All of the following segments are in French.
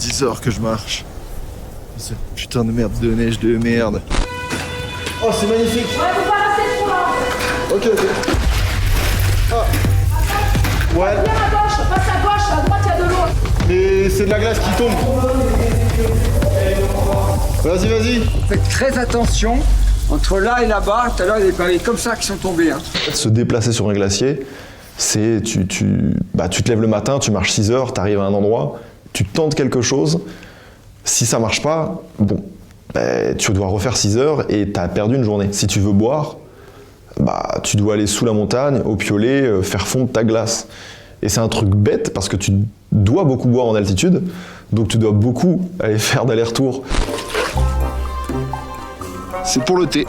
10 heures que je marche. Cette putain de merde de neige de merde. Oh, c'est magnifique. Ouais, faut pas rester trop là. Ok. Ah. Ouais. Viens à gauche, passe à gauche, à droite, il y a de l'eau. Mais c'est de la glace qui tombe. Vas-y. Faites très attention. Entre là et là-bas, tout à l'heure, il y a des pavés comme ça qui sont tombés. Hein. Se déplacer sur un glacier, c'est tu te lèves le matin, tu marches 6 heures, tu arrives à un endroit, tu tentes quelque chose. Si ça marche pas, bon, tu dois refaire 6 heures et tu as perdu une journée. Si tu veux boire, tu dois aller sous la montagne, au piolet, faire fondre ta glace. Et c'est un truc bête parce que tu dois beaucoup boire en altitude, donc tu dois beaucoup aller faire d'aller-retour. C'est pour le thé.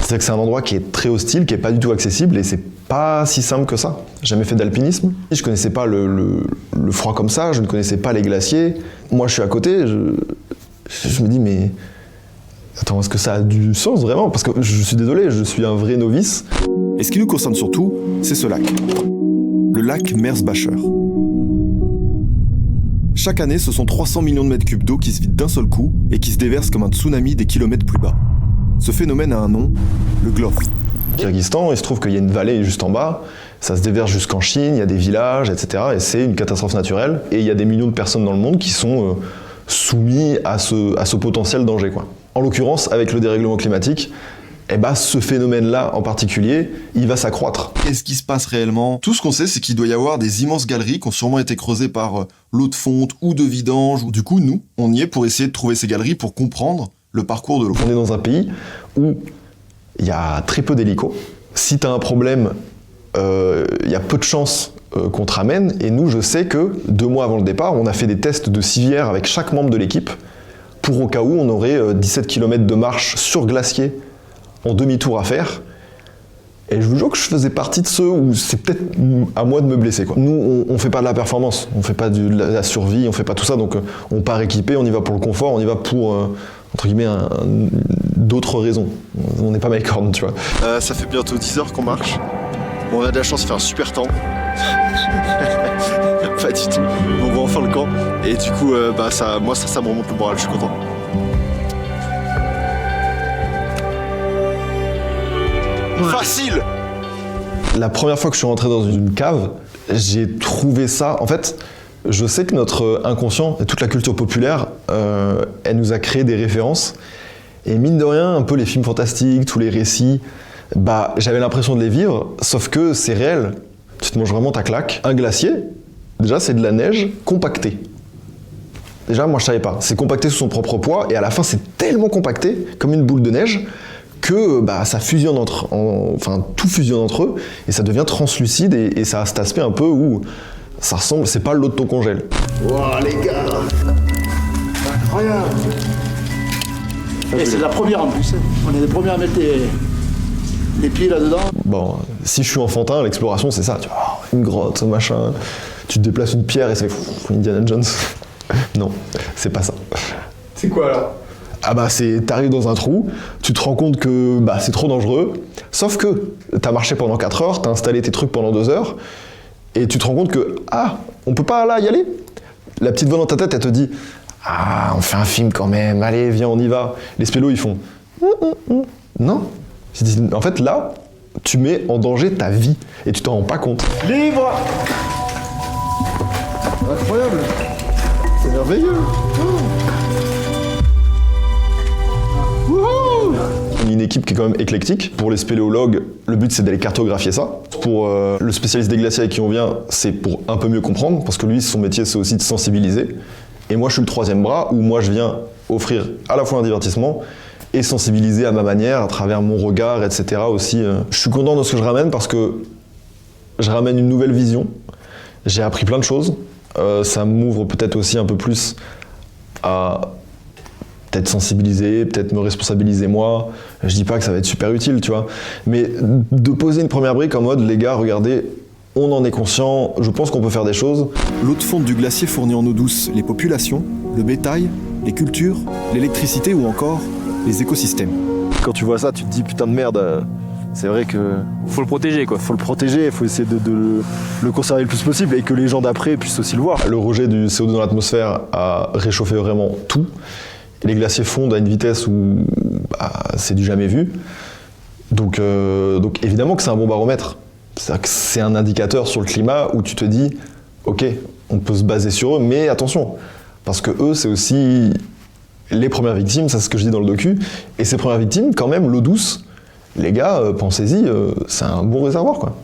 C'est que c'est un endroit qui est très hostile, qui est pas du tout accessible et c'est pas si simple que ça. J'ai jamais fait d'alpinisme. Je connaissais pas le froid comme ça, je ne connaissais pas les glaciers. Moi, je suis à côté, je me dis mais attends, est-ce que ça a du sens vraiment? Parce que je suis désolé, je suis un vrai novice. Et ce qui nous concerne surtout, c'est ce lac. Le lac Merzbacher. Chaque année, ce sont 300 millions de mètres cubes d'eau qui se vident d'un seul coup et qui se déversent comme un tsunami des kilomètres plus bas. Ce phénomène a un nom, le Glof. Au Kyrgyzstan, il se trouve qu'il y a une vallée juste en bas, ça se déverse jusqu'en Chine, il y a des villages, etc. Et c'est une catastrophe naturelle. Et il y a des millions de personnes dans le monde qui sont soumis à ce potentiel danger, quoi. En l'occurrence, avec le dérèglement climatique, ce phénomène-là en particulier, il va s'accroître. Qu'est-ce qui se passe réellement? Tout ce qu'on sait, c'est qu'il doit y avoir des immenses galeries qui ont sûrement été creusées par l'eau de fonte ou de vidange. Du coup, nous, on y est pour essayer de trouver ces galeries pour comprendre le parcours de l'eau. On est dans un pays où il y a très peu d'hélicos. Si tu as un problème, il y a peu de chances qu'on te ramène. Et nous, je sais que 2 mois avant le départ, on a fait des tests de civière avec chaque membre de l'équipe pour au cas où on aurait 17 km de marche sur glacier en demi-tour à faire. Et je vous jure que je faisais partie de ceux où c'est peut-être à moi de me blesser, quoi. Nous, on fait pas de la performance, on fait pas de la survie, on fait pas tout ça, donc on part équipé, on y va pour le confort, on y va pour, entre guillemets, d'autres raisons. On n'est pas Mike Horn, tu vois. Ça fait bientôt 10 heures qu'on marche. Bon, on a de la chance, il fait un super temps. Pas du tout. On voit enfin le camp. Et du coup, ça me remonte le moral, je suis content. Ouais. Facile! La première fois que je suis rentré dans une cave, j'ai trouvé ça... En fait, je sais que notre inconscient et toute la culture populaire, elle nous a créé des références. Et mine de rien, un peu les films fantastiques, tous les récits, j'avais l'impression de les vivre, sauf que c'est réel. Tu te manges vraiment ta claque. Un glacier, déjà, c'est de la neige compactée. Déjà, moi, je savais pas. C'est compacté sous son propre poids, et à la fin, c'est tellement compacté, comme une boule de neige, que ça fusionne tout fusionne entre eux, et ça devient translucide, et ça a cet aspect un peu où ça ressemble, c'est pas l'eau de ton congèle. Waouh, les gars! Incroyable! Et c'est la première en plus. On est les premiers à mettre les pieds là-dedans. Bon, si je suis enfantin, l'exploration c'est ça, tu vois, une grotte, machin, tu te déplaces une pierre et c'est Indiana Jones. Non, c'est pas ça. C'est quoi alors? T'arrives dans un trou, tu te rends compte que c'est trop dangereux, sauf que t'as marché pendant 4 heures, t'as installé tes trucs pendant 2 heures, et tu te rends compte que, on peut pas là y aller. La petite voix dans ta tête, elle te dit, on fait un film quand même, allez, viens, on y va. Les spélos, ils font, non. En fait, là, tu mets en danger ta vie, et tu t'en rends pas compte. Libre! Incroyable! C'est merveilleux! On est une équipe qui est quand même éclectique. Pour les spéléologues, le but c'est d'aller cartographier ça. Pour le spécialiste des glaciers avec qui on vient, c'est pour un peu mieux comprendre, parce que lui, son métier, c'est aussi de sensibiliser. Et moi, je suis le 3e bras, où moi, je viens offrir à la fois un divertissement et sensibiliser à ma manière, à travers mon regard, etc. aussi. Je suis content de ce que je ramène, parce que je ramène une nouvelle vision. J'ai appris plein de choses. Ça m'ouvre peut-être aussi un peu plus à peut-être sensibiliser, peut-être me responsabiliser moi. Je dis pas que ça va être super utile, tu vois. Mais de poser une première brique en mode, les gars, regardez, on en est conscient, je pense qu'on peut faire des choses. L'eau de fonte du glacier fournit en eau douce les populations, le bétail, les cultures, l'électricité ou encore les écosystèmes. Quand tu vois ça, tu te dis putain de merde, c'est vrai que Faut le protéger, quoi. faut le protéger, il faut essayer de le conserver le plus possible et que les gens d'après puissent aussi le voir. Le rejet du CO2 dans l'atmosphère a réchauffé vraiment tout. Et les glaciers fondent à une vitesse où c'est du jamais vu. Donc évidemment que c'est un bon baromètre. C'est-à-dire que c'est un indicateur sur le climat où tu te dis, ok, on peut se baser sur eux, mais attention, parce que eux, c'est aussi les premières victimes, ça c'est ce que je dis dans le docu. Et ces premières victimes, quand même, l'eau douce, les gars, pensez-y, c'est un bon réservoir, quoi.